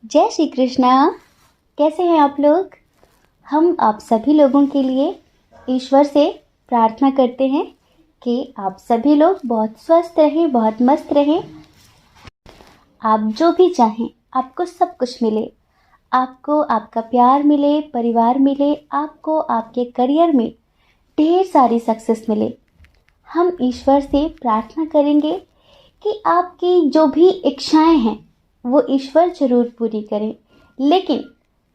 जय श्री कृष्णा। कैसे हैं आप लोग? हम आप सभी लोगों के लिए ईश्वर से प्रार्थना करते हैं कि आप सभी लोग बहुत स्वस्थ रहें, बहुत मस्त रहें। आप जो भी चाहें आपको सब कुछ मिले, आपको आपका प्यार मिले, परिवार मिले, आपको आपके करियर में ढेर सारी सक्सेस मिले। हम ईश्वर से प्रार्थना करेंगे कि आपकी जो भी इच्छाएं हैं वो ईश्वर जरूर पूरी करें, लेकिन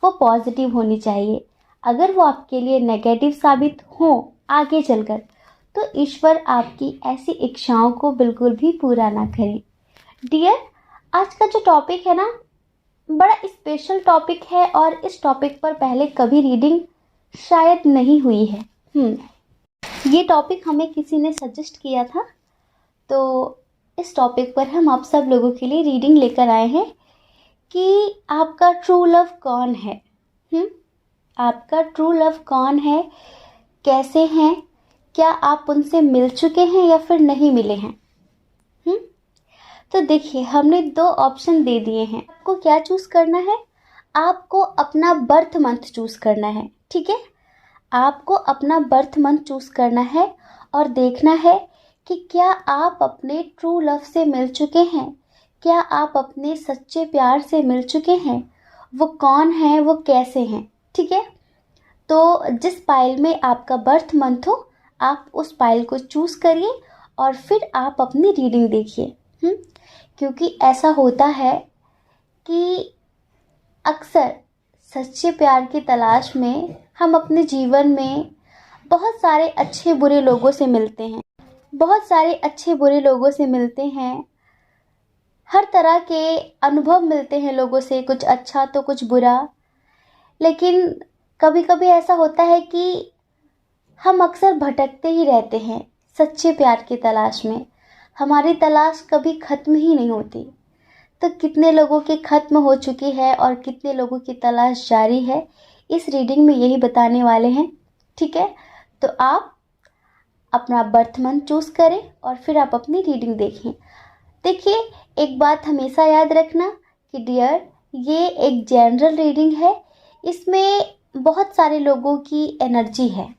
वो पॉजिटिव होनी चाहिए। अगर वो आपके लिए नेगेटिव साबित हो आगे चलकर, तो ईश्वर आपकी ऐसी इच्छाओं को बिल्कुल भी पूरा ना करें। डियर, आज का जो टॉपिक है ना, बड़ा स्पेशल टॉपिक है और इस टॉपिक पर पहले कभी रीडिंग शायद नहीं हुई है। ये टॉपिक हमें किसी ने सजेस्ट किया था, तो इस टॉपिक पर हम आप सब लोगों के लिए रीडिंग लेकर आए हैं कि आपका ट्रू लव कौन है। आपका ट्रू लव कौन है, कैसे हैं, क्या आप उनसे मिल चुके हैं या फिर नहीं मिले हैं। तो देखिए, हमने 2 ऑप्शन दे दिए हैं। आपको क्या चूज करना है? आपको अपना बर्थ मंथ चूज करना है। ठीक है, आपको अपना बर्थ मंथ चूज करना है और देखना है कि क्या आप अपने ट्रू लव से मिल चुके हैं, क्या आप अपने सच्चे प्यार से मिल चुके हैं, वो कौन है, वो कैसे हैं। ठीक है, तो जिस पाइल में आपका बर्थ मंथ हो, आप उस पाइल को चूज करिए और फिर आप अपनी रीडिंग देखिए। क्योंकि ऐसा होता है कि अक्सर सच्चे प्यार की तलाश में हम अपने जीवन में बहुत सारे अच्छे बुरे लोगों से मिलते हैं, बहुत सारे अच्छे बुरे लोगों से मिलते हैं, हर तरह के अनुभव मिलते हैं लोगों से, कुछ अच्छा तो कुछ बुरा। लेकिन कभी कभी ऐसा होता है कि हम अक्सर भटकते ही रहते हैं सच्चे प्यार की तलाश में। हमारी तलाश कभी ख़त्म ही नहीं होती। तो कितने लोगों की ख़त्म हो चुकी है और कितने लोगों की तलाश जारी है, इस रीडिंग में यही बताने वाले हैं। ठीक है, तो आप अपना बर्थ मंथ चूज़ करें और फिर आप अपनी रीडिंग देखें। देखिए, एक बात हमेशा याद रखना कि डियर, ये एक जनरल रीडिंग है, इसमें बहुत सारे लोगों की एनर्जी है।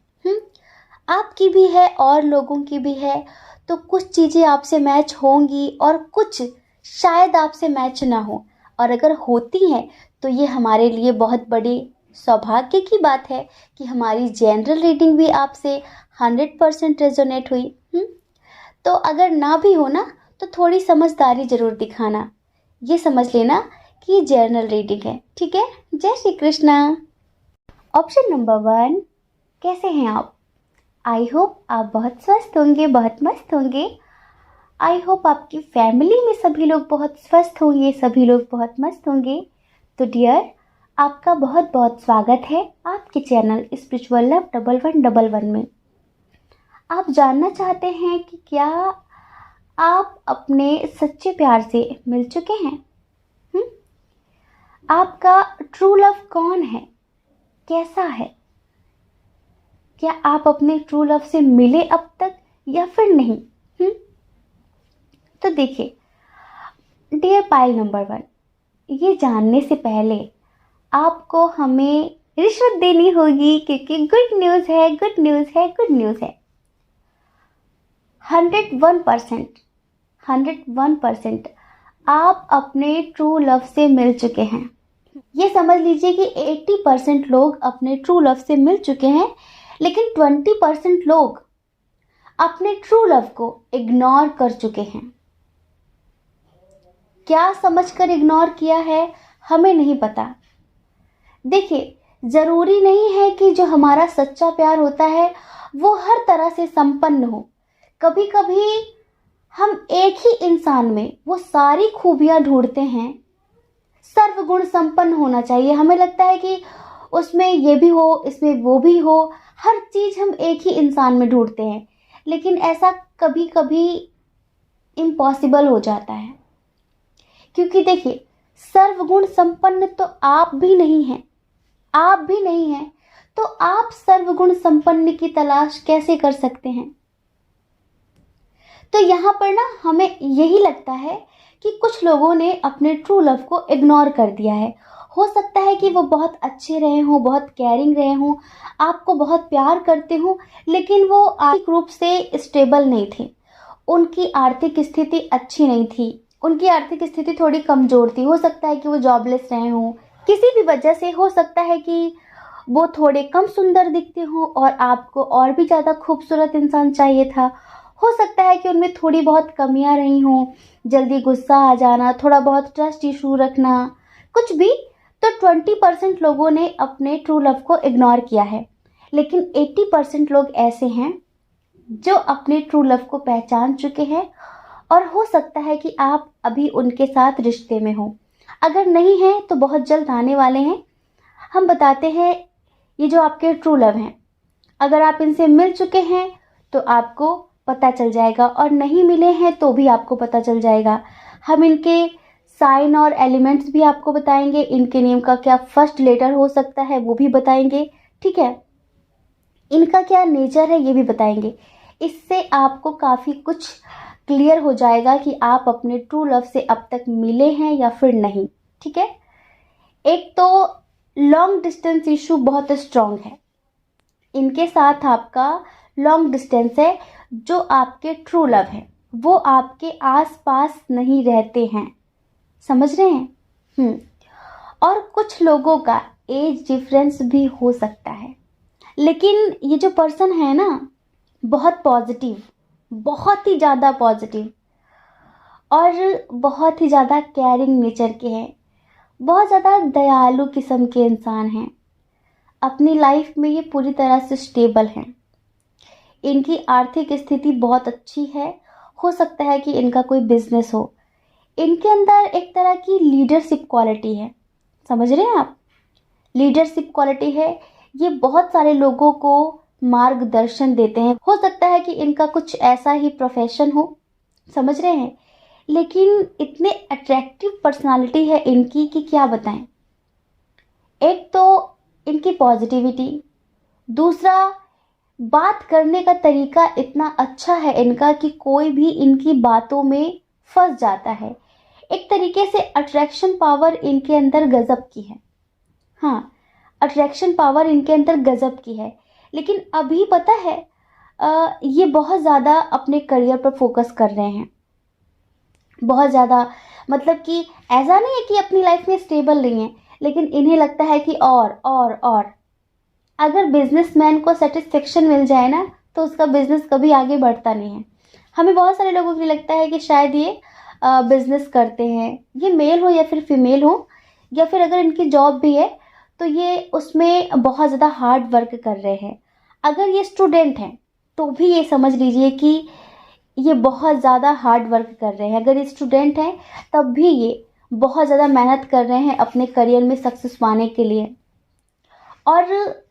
आपकी भी है और लोगों की भी है। तो कुछ चीज़ें आपसे मैच होंगी और कुछ शायद आपसे मैच ना हो, और अगर होती हैं तो ये हमारे लिए बहुत बड़ी सौभाग्य की बात है कि हमारी जनरल रीडिंग भी आपसे 100% रेजोनेट हुई। तो अगर ना भी हो ना, तो थोड़ी समझदारी जरूर दिखाना। ये समझ लेना कि ये जर्नल रीडिंग है। ठीक है, जय श्री कृष्णा। ऑप्शन नंबर 1, कैसे हैं आप? आई होप आप बहुत स्वस्थ होंगे, बहुत मस्त होंगे। आई होप आपकी फैमिली में सभी लोग बहुत स्वस्थ होंगे, सभी लोग बहुत मस्त होंगे। तो डियर, आपका बहुत बहुत स्वागत है आपके चैनल स्पिरिचुअल लव 1111 में। आप जानना चाहते हैं कि क्या आप अपने सच्चे प्यार से मिल चुके हैं? आपका ट्रू लव कौन है, कैसा है? क्या आप अपने ट्रू लव से मिले अब तक या फिर नहीं? तो देखिए डियर पाइल नंबर 1, ये जानने से पहले आपको हमें रिश्वत देनी होगी, क्योंकि गुड न्यूज़ है, गुड न्यूज़ है, गुड न्यूज़ है। 101% आप अपने ट्रू लव से मिल चुके हैं। ये समझ लीजिए कि 80% लोग अपने ट्रू लव से मिल चुके हैं, लेकिन 20% लोग अपने ट्रू लव को इग्नोर कर चुके हैं। क्या समझकर इग्नोर किया है हमें नहीं पता। देखिए, जरूरी नहीं है कि जो हमारा सच्चा प्यार होता है वो हर तरह से संपन्न हो। कभी कभी हम एक ही इंसान में वो सारी खूबियां ढूंढते हैं। सर्वगुण संपन्न होना चाहिए, हमें लगता है कि उसमें ये भी हो, इसमें वो भी हो, हर चीज हम एक ही इंसान में ढूंढते हैं। लेकिन ऐसा कभी कभी इम्पॉसिबल हो जाता है, क्योंकि देखिए, सर्वगुण संपन्न तो आप भी नहीं हैं, आप भी नहीं हैं, तो आप सर्वगुण संपन्न की तलाश कैसे कर सकते हैं? तो यहाँ पर ना हमें यही लगता है कि कुछ लोगों ने अपने ट्रू लव को इग्नोर कर दिया है। हो सकता है कि वो बहुत अच्छे रहे हों, बहुत केयरिंग रहे हों, आपको बहुत प्यार करते हों, लेकिन वो आर्थिक रूप से स्टेबल नहीं थे। उनकी आर्थिक स्थिति अच्छी नहीं थी, उनकी आर्थिक स्थिति थोड़ी कमज़ोर थी। हो सकता है कि वो जॉबलेस रहे हों, किसी भी वजह से। हो सकता है कि वो थोड़े कम सुंदर दिखते हों और आपको और भी ज़्यादा खूबसूरत इंसान चाहिए था। हो सकता है कि उनमें थोड़ी बहुत कमियां रही हों, जल्दी गुस्सा आ जाना, थोड़ा बहुत ट्रस्ट इशू रखना, कुछ भी। तो 20% लोगों ने अपने ट्रू लव को इग्नोर किया है, लेकिन 80% लोग ऐसे हैं जो अपने ट्रू लव को पहचान चुके हैं। और हो सकता है कि आप अभी उनके साथ रिश्ते में हो। अगर नहीं है तो बहुत जल्द आने वाले हैं। हम बताते हैं ये जो आपके ट्रू लव हैं, अगर आप इनसे मिल चुके हैं तो आपको पता चल जाएगा, और नहीं मिले हैं तो भी आपको पता चल जाएगा। हम इनके साइन और एलिमेंट्स भी आपको बताएंगे, इनके नेम का क्या फर्स्ट लेटर हो सकता है वो भी बताएंगे, ठीक है। इनका क्या नेचर है ये भी बताएंगे। इससे आपको काफ़ी कुछ क्लियर हो जाएगा कि आप अपने ट्रू लव से अब तक मिले हैं या फिर नहीं, ठीक है। एक तो लॉन्ग डिस्टेंस इशू बहुत स्ट्रांग है, इनके साथ आपका लॉन्ग डिस्टेंस है। जो आपके ट्रू लव है वो आपके आस पास नहीं रहते हैं, समझ रहे हैं। और कुछ लोगों का एज डिफरेंस भी हो सकता है, लेकिन ये जो पर्सन है ना, बहुत पॉजिटिव, बहुत ही ज़्यादा पॉजिटिव और बहुत ही ज़्यादा केयरिंग नेचर के हैं, बहुत ज़्यादा दयालु किस्म के इंसान हैं। अपनी लाइफ में ये पूरी तरह से स्टेबल हैं, इनकी आर्थिक स्थिति बहुत अच्छी है। हो सकता है कि इनका कोई बिजनेस हो। इनके अंदर एक तरह की लीडरशिप क्वालिटी है, समझ रहे हैं आप, लीडरशिप क्वालिटी है। ये बहुत सारे लोगों को मार्गदर्शन देते हैं। हो सकता है कि इनका कुछ ऐसा ही प्रोफेशन हो, समझ रहे हैं, लेकिन इतने अट्रैक्टिव पर्सनालिटी है इनकी कि क्या बताएं। एक तो इनकी पॉजिटिविटी, दूसरा बात करने का तरीका इतना अच्छा है इनका कि कोई भी इनकी बातों में फंस जाता है। एक तरीके से अट्रैक्शन पावर इनके अंदर गजब की है। हाँ, अट्रैक्शन पावर इनके अंदर गजब की है। लेकिन अभी पता है ये बहुत ज़्यादा अपने करियर पर फोकस कर रहे हैं, बहुत ज़्यादा। मतलब कि ऐसा नहीं है कि अपनी लाइफ में स्टेबल नहीं है, लेकिन इन्हें लगता है कि और अगर बिजनेसमैन को सेटिस्फेक्शन मिल जाए ना तो उसका बिजनेस कभी आगे बढ़ता नहीं है। हमें बहुत सारे लोगों को लगता है कि शायद ये बिजनेस करते हैं, ये मेल हो या फिर फीमेल हो, या फिर अगर इनकी जॉब भी है तो ये उसमें बहुत ज़्यादा हार्ड वर्क कर रहे हैं। अगर ये स्टूडेंट हैं तो भी ये समझ लीजिए कि ये बहुत ज़्यादा हार्ड वर्क कर रहे हैं। अगर ये स्टूडेंट हैं तब भी ये बहुत ज़्यादा मेहनत कर रहे हैं अपने करियर में सक्सेस पाने के लिए। और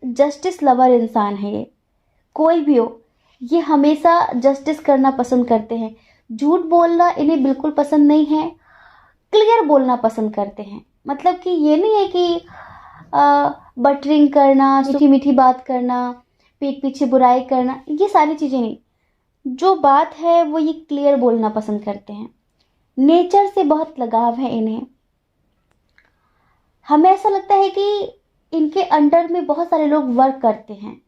जस्टिस लवर इंसान है ये, कोई भी हो, ये हमेशा जस्टिस करना पसंद करते हैं। झूठ बोलना इन्हें बिल्कुल पसंद नहीं है, क्लियर बोलना पसंद करते हैं। मतलब कि ये नहीं है कि बटरिंग करना, मीठी मीठी बात करना, पीठ पीछे बुराई करना, ये सारी चीज़ें नहीं। जो बात है वो ये क्लियर बोलना पसंद करते हैं। नेचर से बहुत लगाव है इन्हें। हमें ऐसा लगता है कि इनके अंडर में बहुत सारे लोग वर्क करते हैं।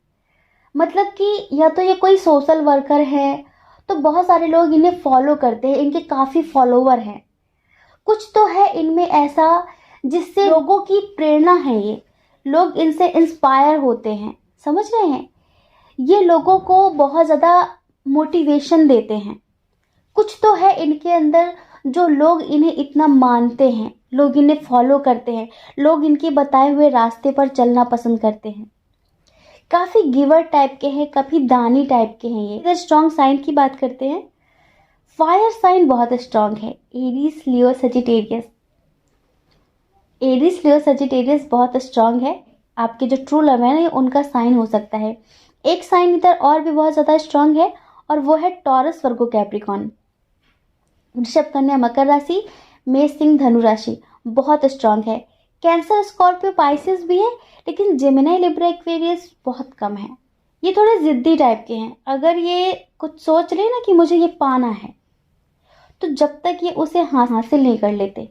मतलब कि या तो ये कोई सोशल वर्कर है तो बहुत सारे लोग इन्हें फॉलो करते हैं, इनके काफ़ी फॉलोवर हैं। कुछ तो है इनमें ऐसा जिससे लोगों की प्रेरणा है, ये लोग इनसे इंस्पायर होते हैं, समझ रहे हैं। ये लोगों को बहुत ज़्यादा मोटिवेशन देते हैं। कुछ तो है इनके अंदर जो लोग इन्हें इतना मानते हैं, लोग इन्हें फॉलो करते हैं, लोग इनके बताए हुए रास्ते पर चलना पसंद करते हैं। काफ़ी गिवर टाइप के हैं, काफ़ी दानी टाइप के हैं ये। अगर स्ट्रॉन्ग साइन की बात करते हैं, फायर साइन बहुत स्ट्रॉन्ग है, Aries Leo Sagittarius. Aries Leo Sagittarius बहुत स्ट्रॉन्ग है। आपके जो ट्रू लव है ना, ये उनका साइन हो सकता है। एक साइन इधर और भी बहुत ज़्यादा स्ट्रॉन्ग है, और वो है टॉरस, वर्गो, कैप्रिकॉन। वृषभ, कन्या, मकर राशि, मेष, सिंह, धनु राशि बहुत स्ट्रॉन्ग है। कैंसर, स्कॉर्पियो, पाइसेस भी है, लेकिन जेमिनी, लिब्रा, एक्वेरियस बहुत कम है। ये थोड़े जिद्दी टाइप के हैं। अगर ये कुछ सोच रहे ना कि मुझे ये पाना है, तो जब तक ये उसे हासिल नहीं कर लेते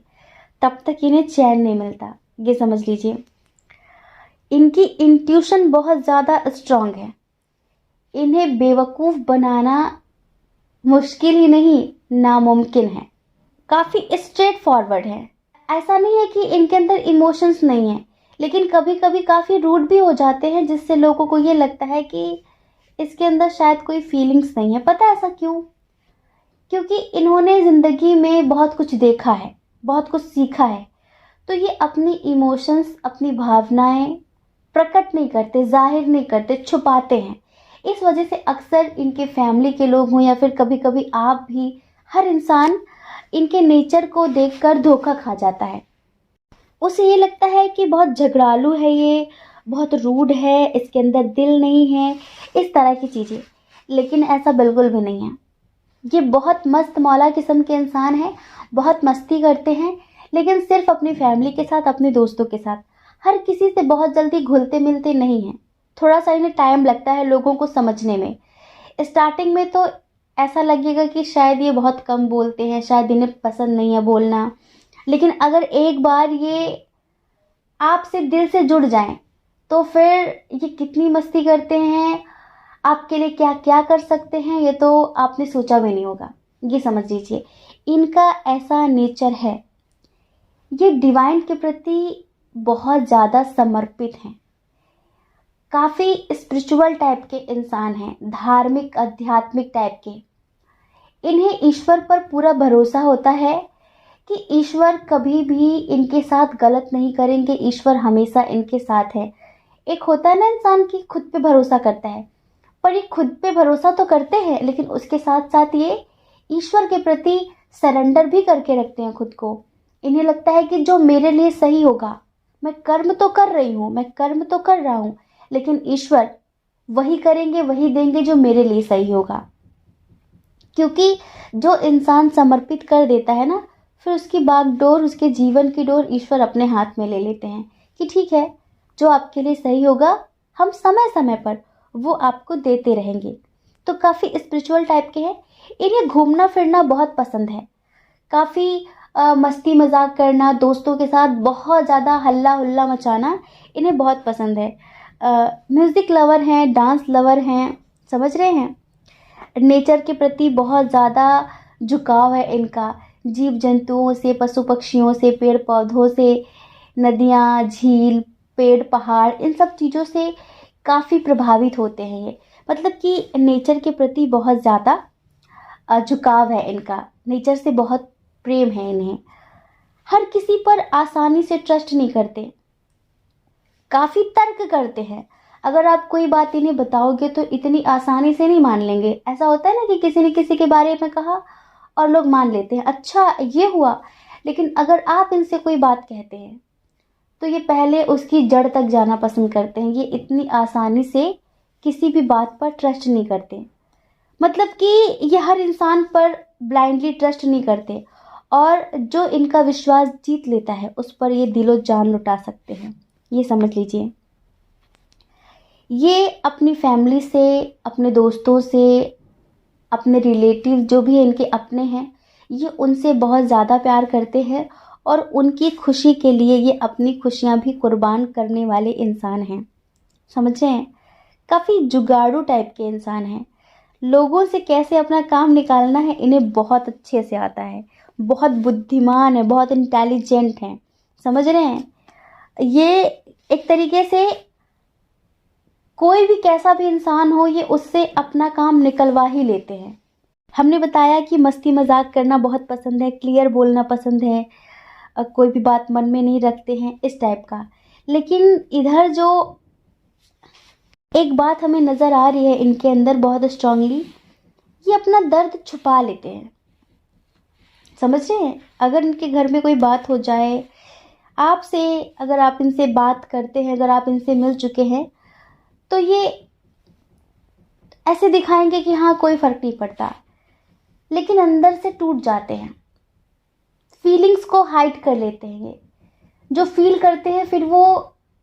तब तक इन्हें चैन नहीं मिलता। ये समझ लीजिए, इनकी इंट्यूशन बहुत ज़्यादा स्ट्रांग है। इन्हें बेवकूफ़ बनाना मुश्किल ही नहीं, नामुमकिन है। काफ़ी स्ट्रेट फॉरवर्ड है। ऐसा नहीं है कि इनके अंदर इमोशंस नहीं है, लेकिन कभी कभी काफ़ी रूड भी हो जाते हैं, जिससे लोगों को ये लगता है कि इसके अंदर शायद कोई फीलिंग्स नहीं है। पता है ऐसा क्यों? क्योंकि इन्होंने ज़िंदगी में बहुत कुछ देखा है, बहुत कुछ सीखा है, तो ये अपनी इमोशंस, अपनी भावनाएं प्रकट नहीं करते, जाहिर नहीं करते, छुपाते हैं। इस वजह से अक्सर इनके फैमिली के लोग हों या फिर कभी कभी आप भी, हर इंसान इनके नेचर को देखकर धोखा खा जाता है। उसे ये लगता है कि बहुत झगड़ालू है, ये बहुत रूड है, इसके अंदर दिल नहीं है, इस तरह की चीज़ें। लेकिन ऐसा बिल्कुल भी नहीं है। ये बहुत मस्त मौला किस्म के इंसान हैं, बहुत मस्ती करते हैं, लेकिन सिर्फ अपनी फैमिली के साथ, अपने दोस्तों के साथ। हर किसी से बहुत जल्दी घुलते मिलते नहीं हैं। थोड़ा सा इन्हें टाइम लगता है लोगों को समझने में। स्टार्टिंग में तो ऐसा लगेगा कि शायद ये बहुत कम बोलते हैं, शायद इन्हें पसंद नहीं है बोलना, लेकिन अगर एक बार ये आपसे दिल से जुड़ जाएं तो फिर ये कितनी मस्ती करते हैं, आपके लिए क्या क्या कर सकते हैं, ये तो आपने सोचा भी नहीं होगा। ये समझ लीजिए, इनका ऐसा नेचर है। ये डिवाइन के प्रति बहुत ज़्यादा समर्पित हैं, काफ़ी स्पिरिचुअल टाइप के इंसान हैं, धार्मिक आध्यात्मिक टाइप के। इन्हें ईश्वर पर पूरा भरोसा होता है कि ईश्वर कभी भी इनके साथ गलत नहीं करेंगे, ईश्वर हमेशा इनके साथ है। एक होता है ना इंसान की खुद पे भरोसा करता है, पर ये खुद पे भरोसा तो करते हैं, लेकिन उसके साथ साथ ये ईश्वर के प्रति सरेंडर भी करके रखते हैं खुद को। इन्हें लगता है कि जो मेरे लिए सही होगा, मैं कर्म तो कर रही हूँ, मैं कर्म तो कर रहा हूँ, लेकिन ईश्वर वही करेंगे, वही देंगे जो मेरे लिए सही होगा। क्योंकि जो इंसान समर्पित कर देता है ना, फिर उसकी बागडोर, उसके जीवन की डोर ईश्वर अपने हाथ में ले लेते हैं कि ठीक है, जो आपके लिए सही होगा हम समय समय पर वो आपको देते रहेंगे। तो काफ़ी स्पिरिचुअल टाइप के हैं। इन्हें घूमना फिरना बहुत पसंद है, काफ़ी मस्ती मजाक करना, दोस्तों के साथ बहुत ज़्यादा हल्ला हुल्ला मचाना इन्हें बहुत पसंद है। म्यूज़िक लवर हैं, डांस लवर हैं, समझ रहे हैं। नेचर के प्रति बहुत ज़्यादा झुकाव है इनका, जीव जंतुओं से, पशु पक्षियों से, पेड़ पौधों से, नदियाँ, झील, पेड़ पहाड़, इन सब चीज़ों से काफ़ी प्रभावित होते हैं ये। मतलब कि नेचर के प्रति बहुत ज़्यादा झुकाव है इनका, नेचर से बहुत प्रेम है इन्हें। हर किसी पर आसानी से ट्रस्ट नहीं करते, काफ़ी तर्क करते हैं। अगर आप कोई बात इन्हें बताओगे तो इतनी आसानी से नहीं मान लेंगे। ऐसा होता है ना कि किसी ने किसी के बारे में कहा और लोग मान लेते हैं, अच्छा ये हुआ। लेकिन अगर आप इनसे कोई बात कहते हैं तो ये पहले उसकी जड़ तक जाना पसंद करते हैं। ये इतनी आसानी से किसी भी बात पर ट्रस्ट नहीं करते। मतलब कि ये हर इंसान पर ब्लाइंडली ट्रस्ट नहीं करते, और जो इनका विश्वास जीत लेता है उस पर ये दिलो जान लुटा सकते हैं। ये समझ लीजिए, ये अपनी फैमिली से, अपने दोस्तों से, अपने रिलेटिव जो भी इनके अपने हैं, ये उनसे बहुत ज़्यादा प्यार करते हैं, और उनकी खुशी के लिए ये अपनी खुशियाँ भी कुर्बान करने वाले इंसान हैं। समझ रहे हैं, काफ़ी जुगाड़ू टाइप के इंसान हैं। लोगों से कैसे अपना काम निकालना है इन्हें बहुत अच्छे से आता है, बहुत बुद्धिमान है, बहुत इंटेलिजेंट हैं। समझ रहे हैं, ये एक तरीके से कोई भी कैसा भी इंसान हो, ये उससे अपना काम निकलवा ही लेते हैं। हमने बताया कि मस्ती मजाक करना बहुत पसंद है, क्लियर बोलना पसंद है, कोई भी बात मन में नहीं रखते हैं, इस टाइप का। लेकिन इधर जो एक बात हमें नज़र आ रही है इनके अंदर बहुत स्ट्रांगली, ये अपना दर्द छुपा लेते हैं। समझ रहे हैं, अगर इनके घर में कोई बात हो जाए आपसे, अगर आप इनसे बात करते हैं, अगर आप इनसे मिल चुके हैं, तो ये ऐसे दिखाएंगे कि हाँ कोई फ़र्क नहीं पड़ता, लेकिन अंदर से टूट जाते हैं। फीलिंग्स को हाइड कर लेते हैं। ये जो फील करते हैं फिर वो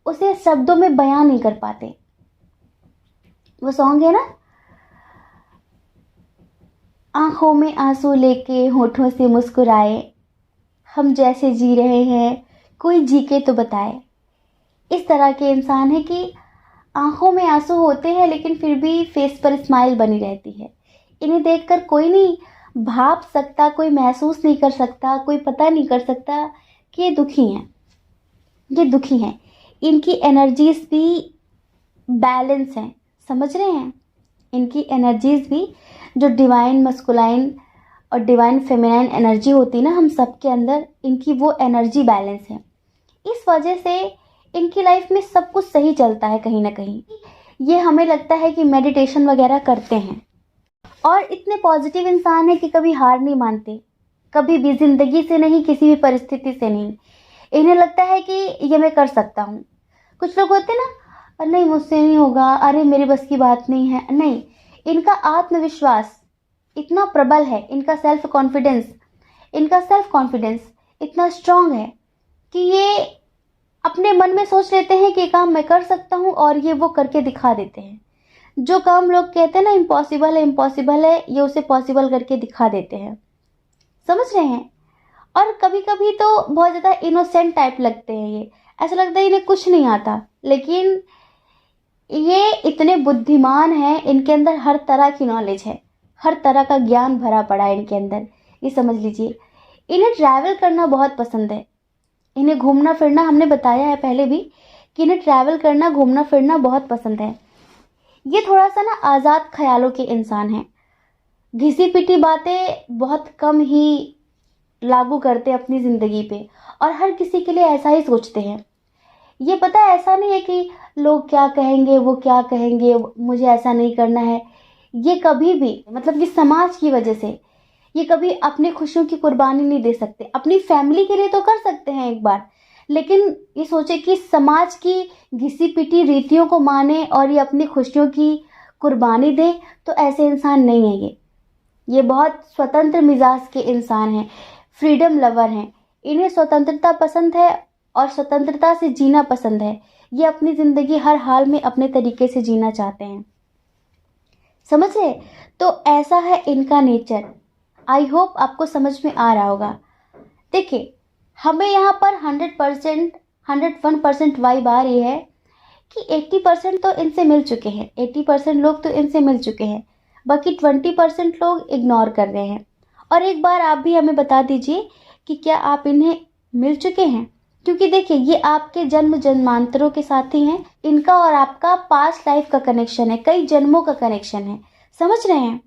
उसे शब्दों में बयां नहीं कर पाते। वो सॉन्ग है ना, आंखों में आंसू लेके होठों से मुस्कुराए, हम जैसे जी रहे हैं कोई जी के तो बताए। इस तरह के इंसान है कि आंखों में आंसू होते हैं लेकिन फिर भी फेस पर स्माइल बनी रहती है। इन्हें देखकर कोई नहीं भाप सकता, कोई महसूस नहीं कर सकता, कोई पता नहीं कर सकता कि ये दुखी हैं। ये दुखी हैं। इनकी एनर्जीज भी बैलेंस हैं, समझ रहे हैं? इनकी एनर्जीज भी जो डिवाइन मस्कुलाइन और डिवाइन फेमिनाइन एनर्जी होती है ना हम सबके अंदर, इनकी वो एनर्जी बैलेंस है। इस वजह से इनकी लाइफ में सब कुछ सही चलता है कहीं ना कहीं। ये हमें लगता है कि मेडिटेशन वगैरह करते हैं और इतने पॉजिटिव इंसान है कि कभी हार नहीं मानते, कभी भी ज़िंदगी से नहीं, किसी भी परिस्थिति से नहीं। इन्हें लगता है कि ये मैं कर सकता हूँ। कुछ लोग होते हैं ना, नहीं मुझसे नहीं होगा, अरे मेरे बस की बात नहीं है। नहीं, इनका आत्मविश्वास इतना प्रबल है, इनका सेल्फ कॉन्फिडेंस इतना स्ट्रांग है कि ये अपने मन में सोच लेते हैं कि ये काम मैं कर सकता हूँ और ये वो करके दिखा देते हैं। जो काम लोग कहते हैं ना इम्पॉसिबल है, ये उसे पॉसिबल करके दिखा देते हैं। समझ रहे हैं? और कभी कभी तो बहुत ज़्यादा इनोसेंट टाइप लगते हैं। ये ऐसा लगता है इन्हें कुछ नहीं आता, लेकिन ये इतने बुद्धिमान हैं। इनके अंदर हर तरह की नॉलेज है, हर तरह का ज्ञान भरा पड़ा है इनके अंदर, ये समझ लीजिए। इन्हें ट्रैवल करना बहुत पसंद है, इन्हें घूमना फिरना, हमने बताया है पहले भी कि इन्हें ट्रैवल करना घूमना फिरना बहुत पसंद है। ये थोड़ा सा ना आज़ाद ख्यालों के इंसान हैं, घिसी पिटी बातें बहुत कम ही लागू करते हैं अपनी ज़िंदगी पे और हर किसी के लिए ऐसा ही सोचते हैं। ये पता है, ऐसा नहीं है कि लोग क्या कहेंगे, वो क्या कहेंगे, मुझे ऐसा नहीं करना है। ये कभी भी मतलब कि समाज की वजह से ये कभी अपनी खुशियों की कुर्बानी नहीं दे सकते। अपनी फैमिली के लिए तो कर सकते हैं एक बार, लेकिन ये सोचे कि समाज की घिसी पिटी रीतियों को माने और ये अपनी खुशियों की कुर्बानी दे, तो ऐसे इंसान नहीं है ये बहुत स्वतंत्र मिजाज के इंसान हैं, फ्रीडम लवर हैं। इन्हें स्वतंत्रता पसंद है और स्वतंत्रता से जीना पसंद है। ये अपनी ज़िंदगी हर हाल में अपने तरीके से जीना चाहते हैं, समझ रहे? तो ऐसा है इनका नेचर। आई होप आपको समझ में आ रहा होगा। देखिए, हमें यहाँ पर 101% वाइब आ रही है कि 80% तो इनसे मिल चुके हैं, 80% लोग तो इनसे मिल चुके हैं, बाकी 20% लोग इग्नोर कर रहे हैं। और एक बार आप भी हमें बता दीजिए कि क्या आप इन्हें मिल चुके हैं, क्योंकि देखिए ये आपके जन्म जन्मांतरों के साथी हैं। इनका और आपका पास्ट लाइफ का कनेक्शन है, कई जन्मों का कनेक्शन है, समझ रहे हैं?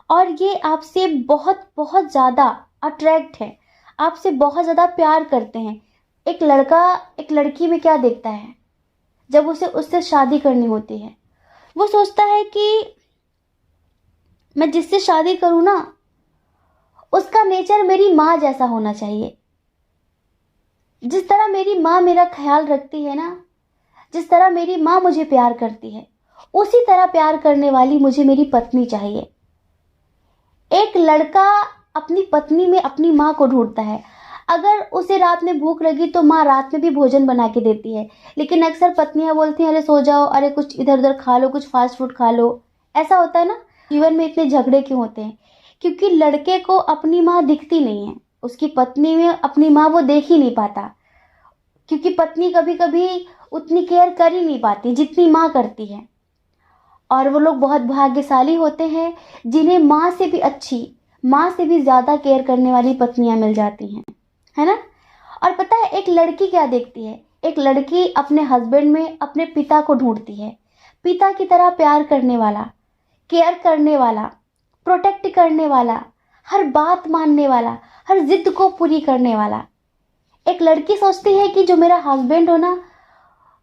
और ये आपसे बहुत बहुत ज़्यादा अट्रैक्ट है, आपसे बहुत ज़्यादा प्यार करते हैं। एक लड़का एक लड़की में क्या देखता है, जब उसे उससे शादी करनी होती है, वो सोचता है कि मैं जिससे शादी करूँ ना, उसका नेचर मेरी माँ जैसा होना चाहिए। जिस तरह मेरी माँ मेरा ख्याल रखती है ना, जिस तरह मेरी माँ मुझे प्यार करती है, उसी तरह प्यार करने वाली मुझे मेरी पत्नी चाहिए। एक लड़का अपनी पत्नी में अपनी माँ को ढूंढता है। अगर उसे रात में भूख लगी तो माँ रात में भी भोजन बना के देती है, लेकिन अक्सर पत्नियां बोलती हैं अरे सो जाओ, अरे कुछ इधर उधर खा लो, कुछ फास्ट फूड खा लो। ऐसा होता है ना। जीवन में इतने झगड़े क्यों होते हैं? क्योंकि लड़के को अपनी माँ दिखती नहीं है, उसकी पत्नी में अपनी माँ वो देख ही नहीं पाता, क्योंकि पत्नी कभी कभी उतनी केयर कर ही नहीं पाती जितनी माँ करती है। और वो लोग बहुत भाग्यशाली होते हैं जिन्हें माँ से भी अच्छी, माँ से भी ज़्यादा केयर करने वाली पत्नियां मिल जाती हैं, है ना? और पता है एक लड़की क्या देखती है? एक लड़की अपने हस्बैंड में अपने पिता को ढूंढती है, पिता की तरह प्यार करने वाला, केयर करने वाला, प्रोटेक्ट करने वाला, हर बात मानने वाला, हर जिद को पूरी करने वाला। एक लड़की सोचती है कि जो मेरा हस्बैंड हो ना,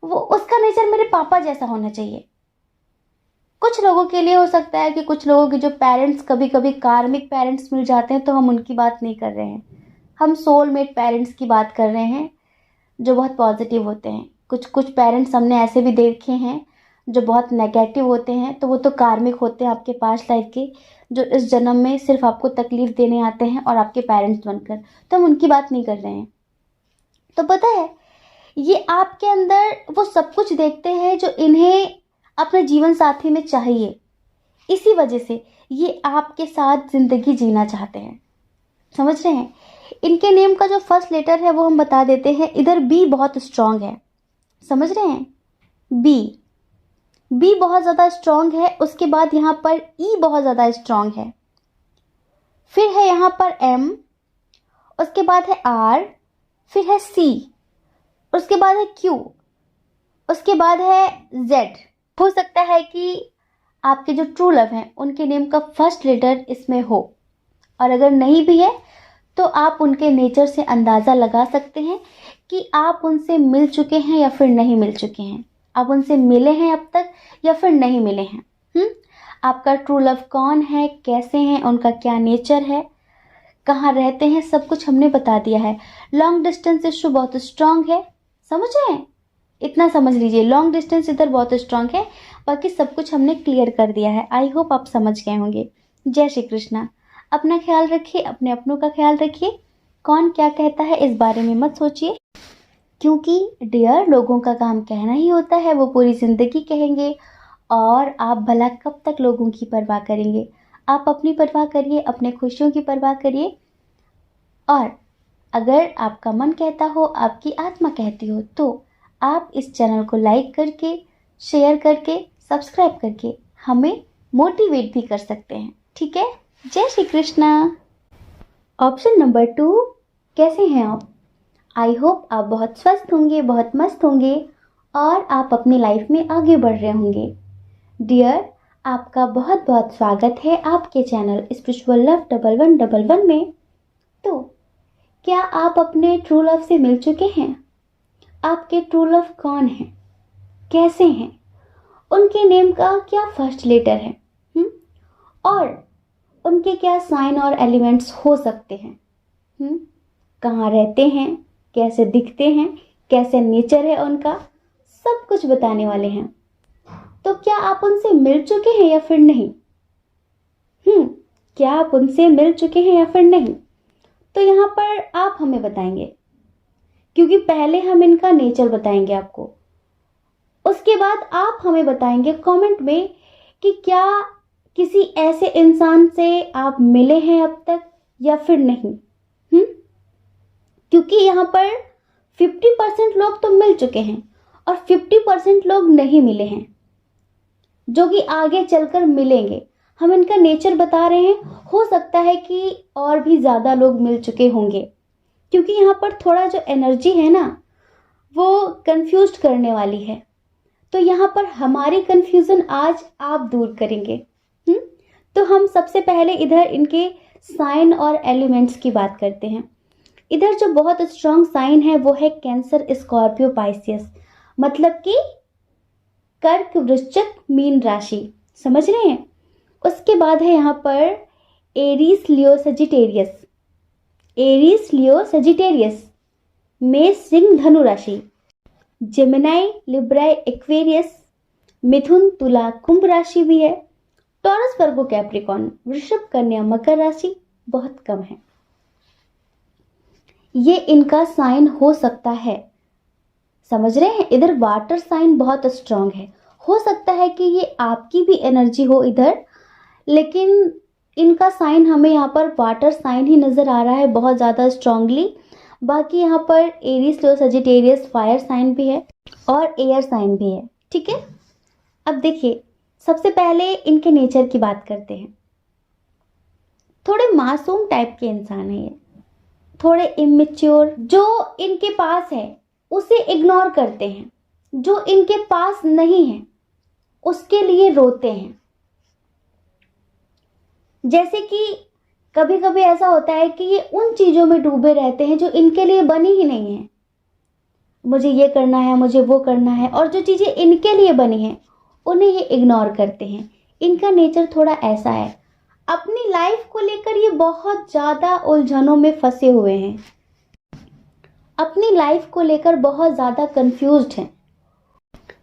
वो उसका नेचर मेरे पापा जैसा होना चाहिए। कुछ लोगों के लिए हो सकता है कि कुछ लोगों के जो पेरेंट्स कभी कभी कार्मिक पेरेंट्स मिल जाते हैं, तो हम उनकी बात नहीं कर रहे हैं, हम सोलमेट पेरेंट्स की बात कर रहे हैं जो बहुत पॉजिटिव होते हैं। कुछ कुछ पेरेंट्स हमने ऐसे भी देखे हैं जो बहुत नेगेटिव होते हैं, तो वो तो कार्मिक होते हैं आपके पास्ट लाइफ के, जो इस जन्म में सिर्फ आपको तकलीफ देने आते हैं और आपके पेरेंट्स बनकर, तो हम उनकी बात नहीं कर रहे हैं। तो पता है ये आपके अंदर वो सब कुछ देखते हैं जो इन्हें अपने जीवन साथी में चाहिए। इसी वजह से ये आपके साथ ज़िंदगी जीना चाहते हैं। समझ रहे हैं? इनके नेम का जो फर्स्ट लेटर है वो हम बता देते हैं। इधर बी बहुत स्ट्रांग है, समझ रहे हैं? बी बहुत ज़्यादा स्ट्रांग है। उसके बाद यहाँ पर ई बहुत ज़्यादा स्ट्रांग है। फिर है यहाँ पर एम, उसके बाद है आर, फिर है सी, उसके बाद है क्यू, उसके बाद है जेड। हो सकता है कि आपके जो ट्रू लव हैं उनके नेम का फर्स्ट लेटर इसमें हो, और अगर नहीं भी है तो आप उनके नेचर से अंदाज़ा लगा सकते हैं कि आप उनसे मिल चुके हैं या फिर नहीं मिल चुके हैं, आप उनसे मिले हैं अब तक या फिर नहीं मिले हैं। आपका ट्रू लव कौन है, कैसे हैं, उनका क्या नेचर है, कहाँ रहते हैं, सब कुछ हमने बता दिया है। लॉन्ग डिस्टेंस इशू बहुत स्ट्रांग है, समझ रहे हैं? इतना समझ लीजिए, लॉन्ग डिस्टेंस इधर बहुत स्ट्रांग है। बाकी सब कुछ हमने क्लियर कर दिया है। आई होप आप समझ गए होंगे। जय श्री कृष्णा। अपना ख्याल रखिए, अपने अपनों का ख्याल रखिए। कौन क्या कहता है इस बारे में मत सोचिए, क्योंकि डियर लोगों का काम कहना ही होता है, वो पूरी ज़िंदगी कहेंगे, और आप भला कब तक लोगों की परवाह करेंगे। आप अपनी परवाह करिए, अपने खुशियों की परवाह करिए। और अगर आपका मन कहता हो, आपकी आत्मा कहती हो, तो आप इस चैनल को लाइक करके, शेयर करके, सब्सक्राइब करके हमें मोटिवेट भी कर सकते हैं, ठीक है? जय श्री कृष्णा। ऑप्शन नंबर 2, कैसे हैं आप? आई होप आप बहुत स्वस्थ होंगे, बहुत मस्त होंगे, और आप अपनी लाइफ में आगे बढ़ रहे होंगे। डियर, आपका बहुत बहुत स्वागत है आपके चैनल स्पिरिचुअल लव 1111 में। तो क्या आप अपने ट्रू लव से मिल चुके हैं? आपके ट्रू लव कौन है, कैसे हैं, उनके नेम का क्या फर्स्ट लेटर है, और उनके क्या साइन और एलिमेंट्स हो सकते हैं, कहाँ रहते हैं, कैसे दिखते हैं, कैसे नेचर है उनका, सब कुछ बताने वाले हैं। तो क्या आप उनसे मिल चुके हैं या फिर नहीं? क्या आप उनसे मिल चुके हैं या फिर नहीं? तो यहाँ पर आप हमें बताएंगे, क्योंकि पहले हम इनका नेचर बताएंगे आपको, उसके बाद आप हमें बताएंगे कमेंट में कि क्या किसी ऐसे इंसान से आप मिले हैं अब तक या फिर नहीं। क्योंकि यहाँ पर 50% लोग तो मिल चुके हैं और 50% लोग नहीं मिले हैं, जो कि आगे चलकर मिलेंगे। हम इनका नेचर बता रहे हैं, हो सकता है कि और भी ज़्यादा लोग मिल चुके होंगे, क्योंकि यहाँ पर थोड़ा जो एनर्जी है ना, वो कंफ्यूज करने वाली है। तो यहाँ पर हमारी कंफ्यूजन आज आप दूर करेंगे। तो हम सबसे पहले इधर इनके साइन और एलिमेंट्स की बात करते हैं। इधर जो बहुत स्ट्रांग साइन है वो है कैंसर, स्कॉर्पियो, पाइसियस, मतलब कि कर्क, वृश्चिक, मीन राशि, समझ रहे हैं? उसके बाद है यहाँ पर एरीज, लियो, सजिटेरियस, एरीज, लियो, सजिटेरियस, मेष, सिंह, धनु राशि, जेमिनाई, लिब्राई, एक्वेरियस, मिथुन, तुला, कुंभ राशि भी है, टॉरस, वर्गो, कैप्रिकॉर्न, वृषभ, कन्या, मकर राशि बहुत कम है। ये इनका साइन हो सकता है, समझ रहे हैं? इधर वाटर साइन बहुत स्ट्रांग है, हो सकता है कि ये आपकी भी एनर्जी हो इधर, लेकिन इनका साइन हमें यहाँ पर वाटर साइन ही नजर आ रहा है बहुत ज़्यादा स्ट्रांगली। बाकी यहाँ पर एरीज, लियो, सजिटेरियस फायर साइन भी है और एयर साइन भी है, ठीक है? अब देखिए, सबसे पहले इनके नेचर की बात करते हैं। थोड़े मासूम टाइप के इंसान है ये, थोड़े इमेच्योर। जो इनके पास है उसे इग्नोर करते हैं, जो इनके पास नहीं है उसके लिए रोते हैं। जैसे कि कभी कभी ऐसा होता है कि ये उन चीज़ों में डूबे रहते हैं जो इनके लिए बनी ही नहीं है। मुझे ये करना है, मुझे वो करना है, और जो चीज़ें इनके लिए बनी हैं उन्हें ये इग्नोर करते हैं। इनका नेचर थोड़ा ऐसा है। अपनी लाइफ को लेकर ये बहुत ज़्यादा उलझनों में फंसे हुए हैं, अपनी लाइफ को लेकर बहुत ज़्यादा कंफ्यूज्ड हैं।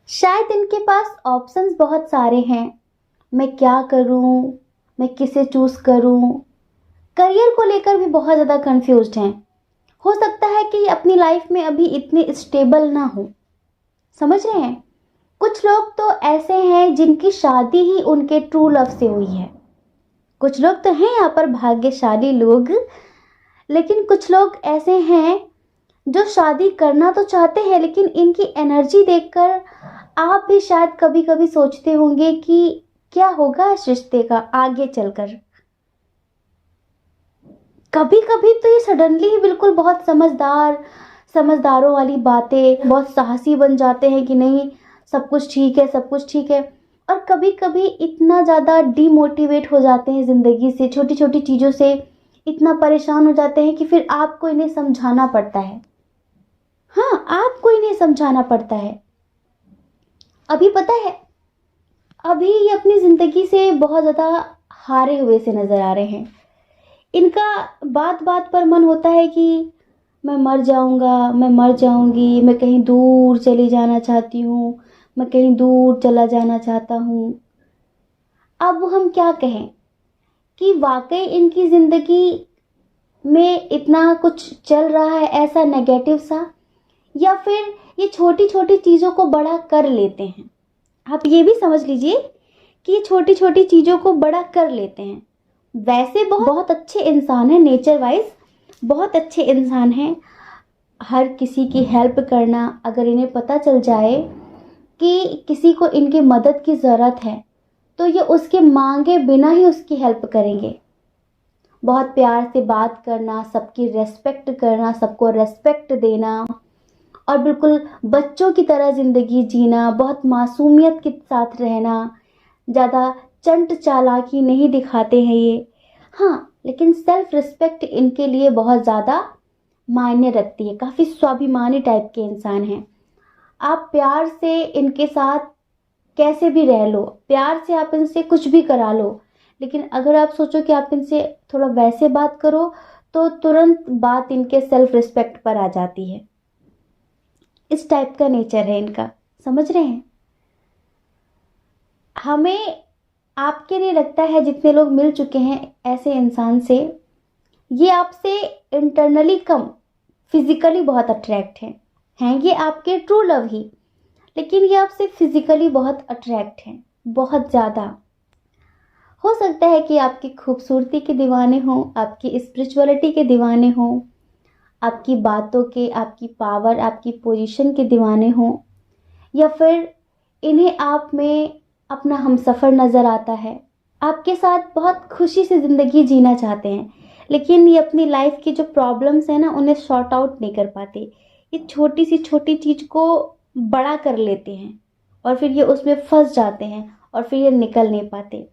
शायद इनके पास ऑप्शंस बहुत सारे हैं, मैं क्या करूं, मैं किसे चूज़ करूं। करियर को लेकर भी बहुत ज़्यादा कंफ्यूज्ड हैं। हो सकता है कि ये अपनी लाइफ में अभी इतने स्टेबल ना हो, समझ रहे हैं? कुछ लोग तो ऐसे हैं जिनकी शादी ही उनके ट्रू लव से हुई है। कुछ लोग तो हैं यहाँ पर भाग्यशाली लोग, लेकिन कुछ लोग ऐसे हैं जो शादी करना तो चाहते हैं, लेकिन इनकी एनर्जी देखकर आप भी शायद कभी कभी सोचते होंगे कि क्या होगा इस रिश्ते का आगे चलकर। कभी कभी तो ये सडनली ही बिल्कुल बहुत समझदारों वाली बातें, बहुत साहसी बन जाते हैं कि नहीं सब कुछ ठीक है, सब कुछ ठीक है। और कभी कभी इतना ज़्यादा डीमोटिवेट हो जाते हैं ज़िंदगी से, छोटी छोटी चीज़ों से इतना परेशान हो जाते हैं कि फिर आपको इन्हें समझाना पड़ता है। हाँ, आपको इन्हें समझाना पड़ता है। अभी पता है, अभी ये अपनी ज़िंदगी से बहुत ज़्यादा हारे हुए से नज़र आ रहे हैं। इनका बात बात पर मन होता है कि मैं मर जाऊंगा, मैं मर जाऊंगी, मैं कहीं दूर चली जाना चाहती हूँ, मैं कहीं दूर चला जाना चाहता हूँ। अब हम क्या कहें कि वाकई इनकी ज़िंदगी में इतना कुछ चल रहा है ऐसा नेगेटिव सा, या फिर ये छोटी छोटी चीज़ों को बड़ा कर लेते हैं। आप ये भी समझ लीजिए कि ये छोटी छोटी चीज़ों को बड़ा कर लेते हैं। वैसे बहुत अच्छे इंसान हैं, नेचर वाइज बहुत अच्छे इंसान हैं। हर किसी की हेल्प करना, अगर इन्हें पता चल जाए कि किसी को इनकी मदद की ज़रूरत है तो ये उसके मांगे बिना ही उसकी हेल्प करेंगे। बहुत प्यार से बात करना, सबकी रेस्पेक्ट करना, सबको रेस्पेक्ट देना, और बिल्कुल बच्चों की तरह ज़िंदगी जीना, बहुत मासूमियत के साथ रहना, ज़्यादा चंट चालाकी नहीं दिखाते हैं ये। हाँ, लेकिन सेल्फ रिस्पेक्ट इनके लिए बहुत ज़्यादा मायने रखती है। काफ़ी स्वाभिमानी टाइप के इंसान हैं। आप प्यार से इनके साथ कैसे भी रह लो, प्यार से आप इनसे कुछ भी करा लो, लेकिन अगर आप सोचो कि आप इनसे थोड़ा वैसे बात करो तो तुरंत बात इनके सेल्फ रिस्पेक्ट पर आ जाती है। इस टाइप का नेचर है इनका, समझ रहे हैं। हमें आपके नहीं लगता है, जितने लोग मिल चुके हैं ऐसे इंसान से, ये आपसे इंटरनली कम फिजिकली बहुत अट्रैक्ट हैं ये आपके ट्रू लव ही, लेकिन ये आपसे फिजिकली बहुत अट्रैक्ट हैं, बहुत ज़्यादा। हो सकता है कि आपकी खूबसूरती के दीवाने हों, आपकी स्पिरिचुअलिटी के दीवाने हों, आपकी बातों के, आपकी पावर, आपकी पोजीशन के दीवाने हों, या फिर इन्हें आप में अपना हमसफ़र नज़र आता है। आपके साथ बहुत खुशी से ज़िंदगी जीना चाहते हैं, लेकिन ये अपनी लाइफ की जो प्रॉब्लम्स हैं ना उन्हें सॉर्ट आउट नहीं कर पाते। ये छोटी सी छोटी चीज़ को बड़ा कर लेते हैं और फिर ये उसमें फंस जाते हैं और फिर ये निकल नहीं पाते।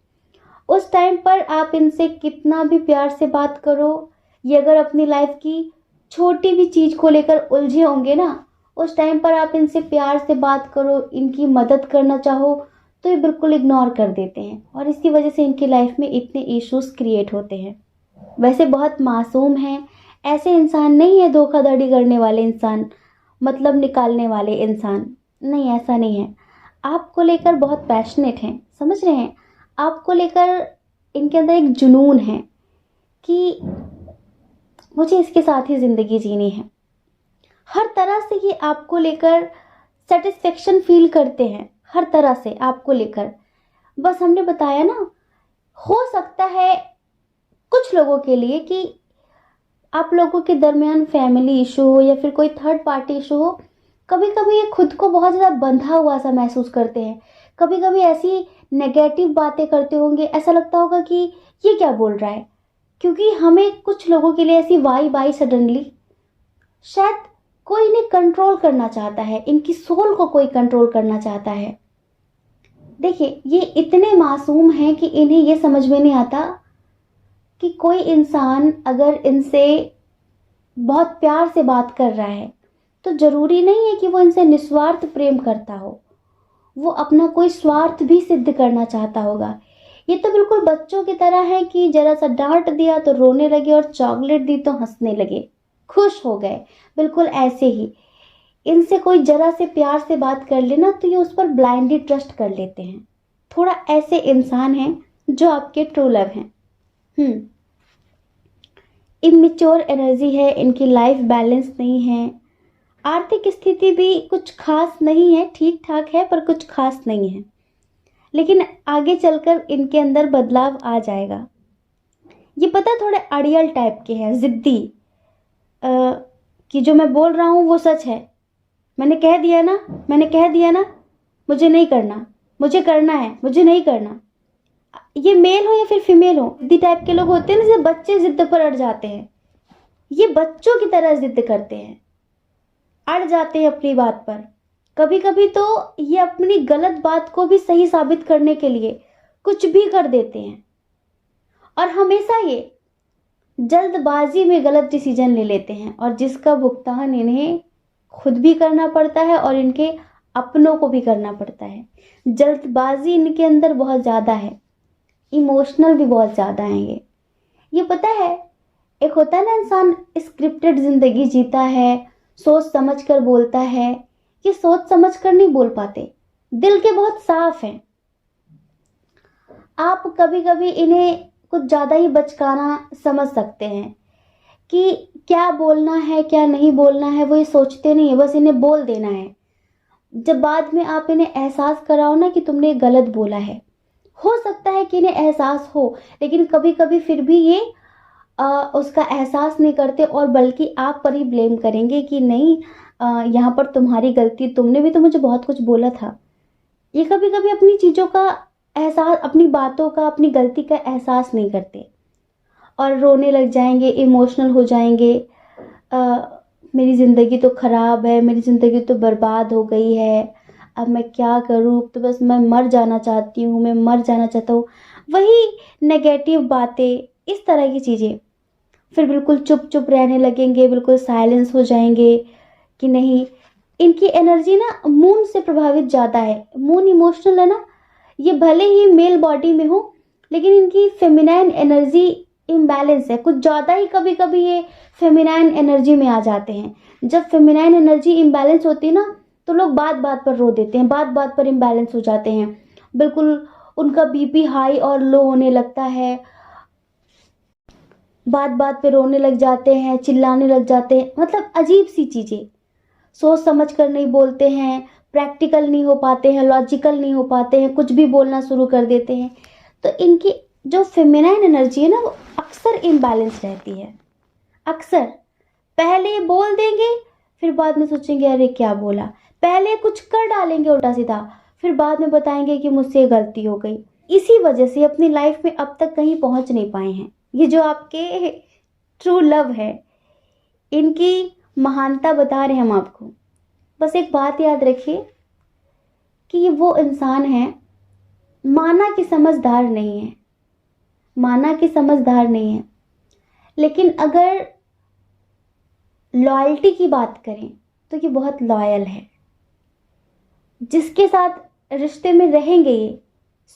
उस टाइम पर आप इनसे कितना भी प्यार से बात करो, ये अगर अपनी लाइफ की छोटी भी चीज़ को लेकर उलझे होंगे ना, उस टाइम पर आप इनसे प्यार से बात करो, इनकी मदद करना चाहो तो ये बिल्कुल इग्नोर कर देते हैं, और इसकी वजह से इनकी लाइफ में इतने इश्यूज क्रिएट होते हैं। वैसे बहुत मासूम हैं, ऐसे इंसान नहीं है धोखाधड़ी करने वाले इंसान, मतलब निकालने वाले इंसान नहीं, ऐसा नहीं है। आपको लेकर बहुत पैशनेट हैं, समझ रहे हैं। आपको लेकर इनके अंदर एक जुनून है कि मुझे इसके साथ ही ज़िंदगी जीनी है। हर तरह से ये आपको लेकर सेटिस्फेक्शन फील करते हैं, हर तरह से आपको लेकर। बस हमने बताया ना, हो सकता है कुछ लोगों के लिए कि आप लोगों के दरमियान फैमिली इशू हो या फिर कोई थर्ड पार्टी इशू हो, कभी कभी ये खुद को बहुत ज़्यादा बंधा हुआ सा महसूस करते हैं। कभी कभी ऐसी नेगेटिव बातें करते होंगे, ऐसा लगता होगा कि ये क्या बोल रहा है, क्योंकि हमें कुछ लोगों के लिए ऐसी वाइब आई सडनली, शायद कोई इन्हें कंट्रोल करना चाहता है, इनकी सोल को कोई कंट्रोल करना चाहता है। देखिए, ये इतने मासूम हैं कि इन्हें ये समझ में नहीं आता कि कोई इंसान अगर इनसे बहुत प्यार से बात कर रहा है तो ज़रूरी नहीं है कि वो इनसे निस्वार्थ प्रेम करता हो, वो अपना कोई स्वार्थ भी सिद्ध करना चाहता होगा। ये तो बिल्कुल बच्चों की तरह है कि जरा सा डांट दिया तो रोने लगे और चॉकलेट दी तो हंसने लगे, खुश हो गए। बिल्कुल ऐसे ही इनसे कोई जरा से प्यार से बात कर लेना तो ये उस पर ब्लाइंडली ट्रस्ट कर लेते हैं। थोड़ा ऐसे इंसान हैं जो आपके ट्रू लव हैं। इमेच्योर एनर्जी है इनकी, लाइफ बैलेंस नहीं है। आर्थिक स्थिति भी कुछ खास नहीं है, ठीक ठाक है पर कुछ खास नहीं है, लेकिन आगे चलकर इनके अंदर बदलाव आ जाएगा। ये पता थोड़े अड़ियल टाइप के हैं, ज़िद्दी, कि जो मैं बोल रहा हूँ वो सच है, मैंने कह दिया ना, मैंने कह दिया ना, मुझे नहीं करना, मुझे करना है, मुझे नहीं करना। ये मेल हो या फिर फीमेल हो, दी टाइप के लोग होते हैं ना, जैसे बच्चे जिद पर अड़ जाते हैं, ये बच्चों की तरह जिद करते हैं, अड़ जाते हैं अपनी बात पर। कभी कभी तो ये अपनी गलत बात को भी सही साबित करने के लिए कुछ भी कर देते हैं, और हमेशा ये जल्दबाजी में गलत डिसीजन ले लेते हैं, और जिसका भुगतान इन्हें खुद भी करना पड़ता है और इनके अपनों को भी करना पड़ता है। जल्दबाजी इनके अंदर बहुत ज़्यादा है, इमोशनल भी बहुत ज़्यादा है ये पता है। एक होता है ना, इंसान स्क्रिप्टेड ज़िंदगी जीता है, सोच समझ कर बोलता है, ये सोच समझ कर नहीं बोल पाते, दिल के बहुत साफ हैं। आप कभी कभी इन्हें कुछ ज़्यादा ही बचकाना समझ सकते हैं कि क्या बोलना है क्या नहीं बोलना है, वो ये सोचते नहीं है, बस इन्हें बोल देना है। जब बाद में आप इन्हें एहसास कराओ ना कि तुमने गलत बोला है, हो सकता है कि इन्हें एहसास हो, लेकिन कभी कभी फिर भी ये उसका एहसास नहीं करते, और बल्कि आप पर ही ब्लेम करेंगे कि नहीं, यहाँ पर तुम्हारी गलती, तुमने भी तो मुझे बहुत कुछ बोला था। ये कभी कभी अपनी चीज़ों का एहसास, अपनी बातों का, अपनी गलती का एहसास नहीं करते और रोने लग जाएंगे, इमोशनल हो जाएंगे। मेरी ज़िंदगी तो ख़राब है, मेरी ज़िंदगी तो बर्बाद हो गई है, अब मैं क्या करूँ, तो बस मैं मर जाना चाहती हूँ, मैं मर जाना चाहता हूँ। वही नेगेटिव बातें, इस तरह की चीज़ें। फिर बिल्कुल चुप चुप रहने लगेंगे, बिल्कुल साइलेंस हो जाएंगे कि नहीं। इनकी एनर्जी ना मून से प्रभावित ज़्यादा है, मून इमोशनल है ना, ये भले ही मेल बॉडी में हो, लेकिन इनकी फेमिनाइन एनर्जी इम्बैलेंस है, कुछ ज़्यादा ही कभी कभी ये फेमिनाइन एनर्जी में आ जाते हैं। जब फेमिनाइन एनर्जी इम्बैलेंस होती है ना, तो लोग बात बात पर रो देते हैं, बात बात पर इम्बैलेंस हो जाते हैं, बिल्कुल उनका बीपी हाई और लो होने लगता है, बात बात पे रोने लग जाते हैं, चिल्लाने लग जाते हैं, मतलब अजीब सी चीज़ें। सोच समझ कर नहीं बोलते हैं, प्रैक्टिकल नहीं हो पाते हैं, लॉजिकल नहीं हो पाते हैं, कुछ भी बोलना शुरू कर देते हैं। तो इनकी जो फेमिनाइन एनर्जी है ना, वो अक्सर इम्बैलेंस रहती है। अक्सर पहले बोल देंगे, फिर बाद में सोचेंगे अरे क्या बोला, पहले कुछ कर डालेंगे उल्टा सीधा, फिर बाद में बताएंगे कि मुझसे गलती हो गई। इसी वजह से अपनी लाइफ में अब तक कहीं पहुंच नहीं पाए हैं। ये जो आपके ट्रू लव है, इनकी महानता बता रहे हैं हम आपको। बस एक बात याद रखिए कि ये वो इंसान है, माना कि समझदार नहीं है, माना कि समझदार नहीं है, लेकिन अगर लॉयल्टी की बात करें तो ये बहुत लॉयल है। जिसके साथ रिश्ते में रहेंगे ये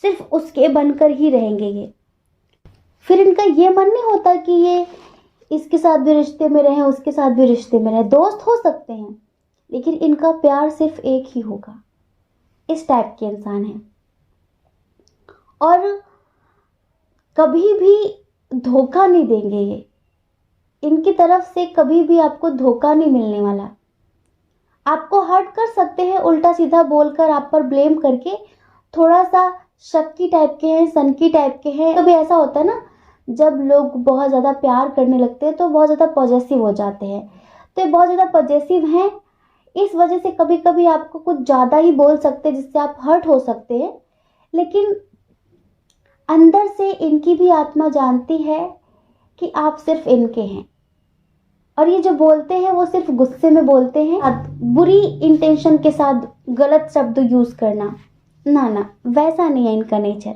सिर्फ उसके बनकर ही रहेंगे ये। फिर इनका ये मन नहीं होता कि ये इसके साथ भी रिश्ते में रहें, उसके साथ भी रिश्ते में रहें। दोस्त हो सकते हैं, लेकिन इनका प्यार सिर्फ एक ही होगा। इस टाइप के इंसान हैं, और कभी भी धोखा नहीं देंगे ये। इनकी तरफ से कभी भी आपको धोखा नहीं मिलने वाला। आपको हर्ट कर सकते हैं उल्टा सीधा बोलकर, आप पर ब्लेम करके, थोड़ा सा शक्की टाइप के हैं, सनकी टाइप के हैं। कभी ऐसा होता है ना, जब लोग बहुत ज़्यादा प्यार करने लगते हैं तो बहुत ज़्यादा पॉजेसिव हो जाते हैं। तो ये बहुत ज़्यादा पॉजेसिव हैं, इस वजह से कभी कभी आपको कुछ ज़्यादा ही बोल सकते हैं, जिससे आप हर्ट हो सकते हैं। लेकिन अंदर से इनकी भी आत्मा जानती है कि आप सिर्फ इनके हैं, और ये जो बोलते हैं वो सिर्फ गुस्से में बोलते हैं, बुरी इंटेंशन के साथ गलत शब्द यूज़ करना, ना ना, वैसा नहीं है इनका नेचर,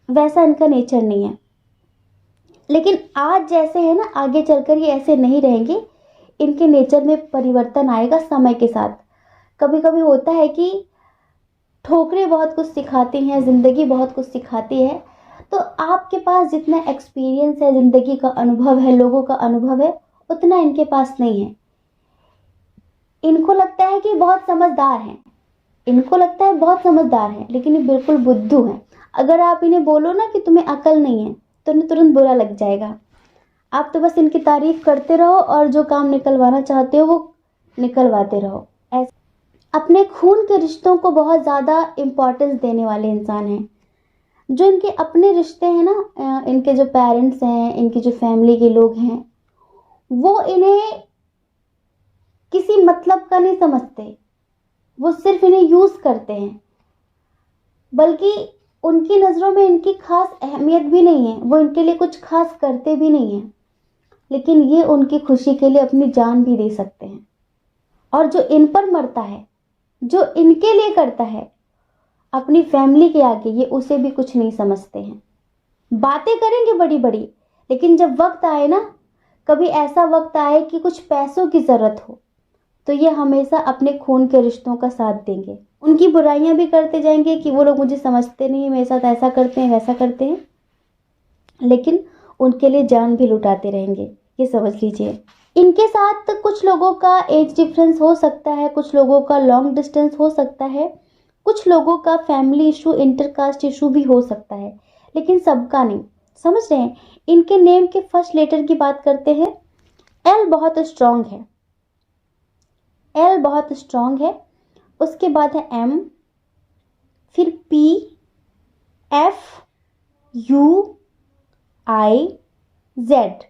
वैसा इनका नेचर नहीं है। लेकिन आज जैसे है ना, आगे चलकर ये ऐसे नहीं रहेंगे, इनके नेचर में परिवर्तन आएगा समय के साथ। कभी कभी होता है कि ठोकरें बहुत कुछ सिखाती हैं, ज़िंदगी बहुत कुछ सिखाती है, तो आपके पास जितना एक्सपीरियंस है, ज़िंदगी का अनुभव है, लोगों का अनुभव है, उतना इनके पास नहीं है। इनको लगता है कि बहुत समझदार हैं, इनको लगता है बहुत समझदार हैं, लेकिन ये बिल्कुल बुद्धू हैं। अगर आप इन्हें बोलो ना कि तुम्हें अकल नहीं है, तो इन्हें तुरंत बुरा लग जाएगा। आप तो बस इनकी तारीफ करते रहो, और जो काम निकलवाना चाहते हो वो निकलवाते रहो। ऐसे अपने खून के रिश्तों को बहुत ज़्यादा इम्पोर्टेंस देने वाले इंसान हैं। जो इनके अपने रिश्ते हैं ना, इनके जो पेरेंट्स हैं, इनकी जो फैमिली के लोग हैं, वो इन्हें किसी मतलब का नहीं समझते, वो सिर्फ इन्हें यूज़ करते हैं, बल्कि उनकी नज़रों में इनकी खास अहमियत भी नहीं है, वो इनके लिए कुछ खास करते भी नहीं हैं, लेकिन ये उनकी खुशी के लिए अपनी जान भी दे सकते हैं। और जो इन पर मरता है, जो इनके लिए करता है, अपनी फैमिली के आगे ये उसे भी कुछ नहीं समझते हैं। बातें करेंगे बड़ी बड़ी, लेकिन जब वक्त आए ना, कभी ऐसा वक्त आए कि कुछ पैसों की ज़रूरत हो, तो ये हमेशा अपने खून के रिश्तों का साथ देंगे। उनकी बुराइयां भी करते जाएंगे कि वो लोग मुझे समझते नहीं, मेरे साथ ऐसा करते हैं, वैसा करते हैं, लेकिन उनके लिए जान भी लुटाते रहेंगे, ये समझ लीजिए। इनके साथ कुछ लोगों का एज डिफरेंस हो सकता है, कुछ लोगों का लॉन्ग डिस्टेंस हो सकता है, कुछ लोगों का फैमिली इशू, इंटरकास्ट इशू भी हो सकता है, लेकिन सबका नहीं। समझ रहे हैं? इनके नेम के फर्स्ट लेटर की बात करते हैं। एल बहुत स्ट्रांग है, एल बहुत स्ट्रांग है। उसके बाद है एम, फिर P, F, you, I, Z.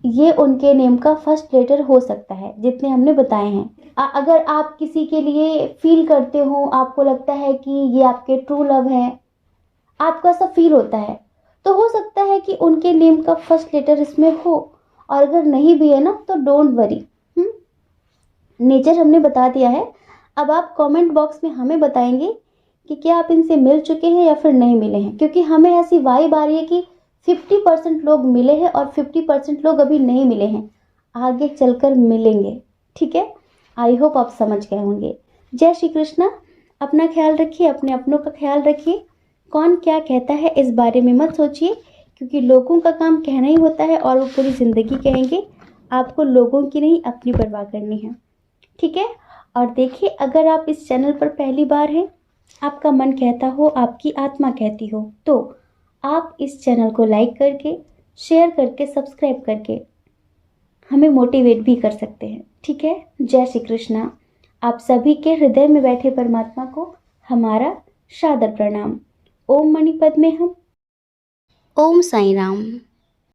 ये उनके नेम का फर्स्ट लेटर हो सकता है, जितने हमने बताए हैं। अगर आप किसी के लिए फील करते हो, आपको लगता है कि ये आपके ट्रू लव है, आपको ऐसा फील होता है, तो हो सकता है कि उनके नेम का फर्स्ट लेटर इसमें हो। और अगर नहीं भी है ना, तो डोंट वरी। नेचर हमने बता दिया है। अब आप कमेंट बॉक्स में हमें बताएंगे कि क्या आप इनसे मिल चुके हैं या फिर नहीं मिले हैं, क्योंकि हमें ऐसी वाइब आ रही है कि 50% लोग मिले हैं और 50% लोग अभी नहीं मिले हैं, आगे चलकर मिलेंगे। ठीक है, आई होप आप समझ गए होंगे। जय श्री कृष्णा। अपना ख्याल रखिए, अपने अपनों का ख्याल रखिए। कौन क्या कहता है इस बारे में मत सोचिए, क्योंकि लोगों का काम कहना ही होता है और वो पूरी ज़िंदगी कहेंगे। आपको लोगों की नहीं, अपनी परवाह करनी है। ठीक है। और देखिए, अगर आप इस चैनल पर पहली बार हैं, आपका मन कहता हो, आपकी आत्मा कहती हो, तो आप इस चैनल को लाइक करके, शेयर करके, सब्सक्राइब करके हमें मोटिवेट भी कर सकते हैं। ठीक है। जय श्री कृष्णा। आप सभी के हृदय में बैठे परमात्मा को हमारा सादर प्रणाम। ओम मणिपद में हम। ओम साईं राम।